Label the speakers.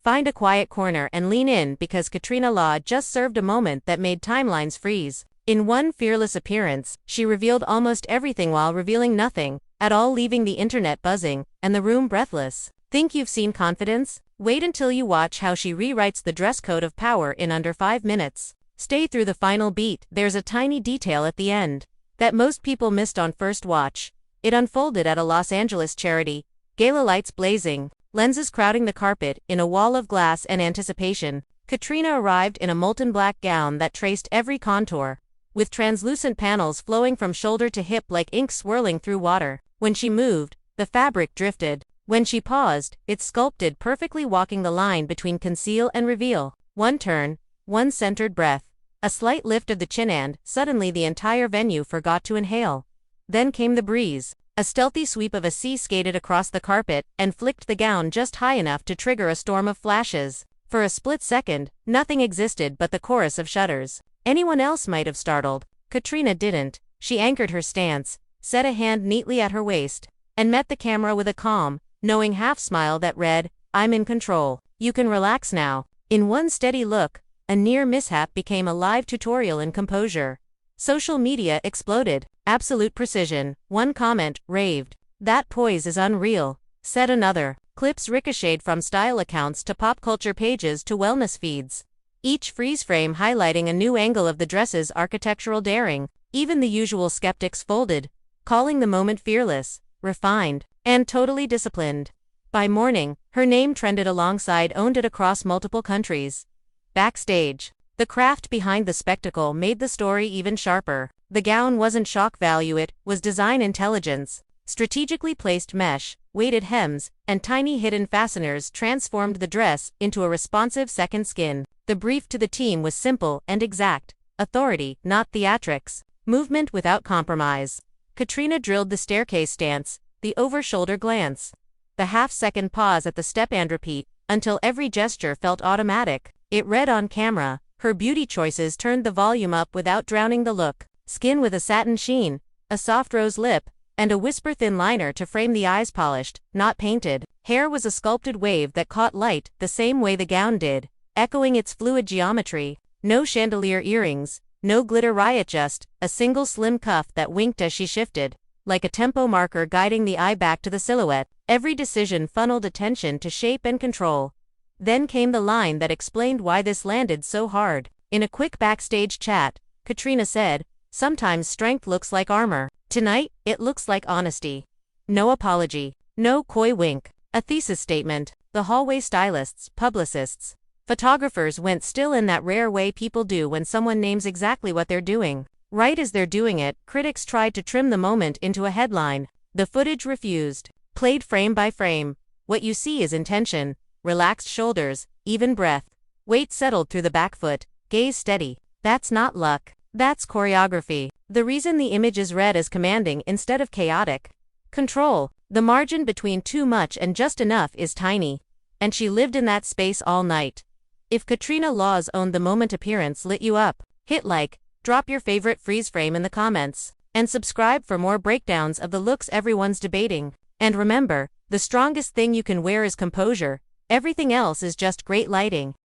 Speaker 1: Find a quiet corner and lean in because Katrina Law just served a moment that made timelines freeze. In one fearless appearance, she revealed almost everything while revealing nothing at all, leaving the internet buzzing and the room breathless. Think you've seen confidence? Wait until you watch how she rewrites the dress code of power in under 5 minutes. Stay through the final beat. There's a tiny detail at the end that most people missed on first watch. It unfolded at a Los Angeles charity. Gala lights blazing, lenses crowding the carpet in a wall of glass and anticipation. Katrina arrived in a molten black gown that traced every contour, with translucent panels flowing from shoulder to hip like ink swirling through water. When she moved, the fabric drifted. When she paused, it sculpted perfectly, walking the line between conceal and reveal. One turn, one centered breath, a slight lift of the chin, and suddenly the entire venue forgot to inhale. Then came the breeze. A stealthy sweep of a sea skated across the carpet and flicked the gown just high enough to trigger a storm of flashes. For a split second, nothing existed but the chorus of shudders. Anyone else might have startled. Katrina didn't. She anchored her stance, set a hand neatly at her waist, and met the camera with a calm, knowing half-smile that read, "I'm in control. You can relax now." In one steady look, a near mishap became a live tutorial in composure. Social media exploded. Absolute precision. One comment raved, "That poise is unreal," said another. Clips ricocheted from style accounts to pop culture pages to wellness feeds, each freeze frame highlighting a new angle of the dress's architectural daring. Even the usual skeptics folded, calling the moment fearless, refined, and totally disciplined. By morning, her name trended alongside owned it across multiple countries. Backstage, the craft behind the spectacle made the story even sharper. The gown wasn't shock value, it was design intelligence. Strategically placed mesh, weighted hems, and tiny hidden fasteners transformed the dress into a responsive second skin. The brief to the team was simple and exact: authority, not theatrics. Movement without compromise. Katrina drilled the staircase stance, the over-shoulder glance, the half-second pause at the step, and repeat, until every gesture felt automatic. It read on camera. Her beauty choices turned the volume up without drowning the look. Skin with a satin sheen, a soft rose lip, and a whisper-thin liner to frame the eyes, polished, not painted. Hair was a sculpted wave that caught light the same way the gown did, echoing its fluid geometry. No chandelier earrings, no glitter riot, just a single slim cuff that winked as she shifted, like a tempo marker guiding the eye back to the silhouette. Every decision funneled attention to shape and control. Then came the line that explained why this landed so hard. In a quick backstage chat, Katrina said, "Sometimes strength looks like armor. Tonight, it looks like honesty." No apology, no coy wink. A thesis statement. The hallway stylists, publicists, photographers went still in that rare way people do when someone names exactly what they're doing. Right as they're doing it, critics tried to trim the moment into a headline. The footage refused. Played frame by frame. What you see is intention. Relaxed shoulders, even breath. Weight settled through the back foot, gaze steady. That's not luck. That's choreography. The reason the image is read as commanding instead of chaotic. Control. The margin between too much and just enough is tiny. And she lived in that space all night. If Katrina Law's owned the moment appearance lit you up, hit like, drop your favorite freeze frame in the comments, and subscribe for more breakdowns of the looks everyone's debating. And remember, the strongest thing you can wear is composure. Everything else is just great lighting.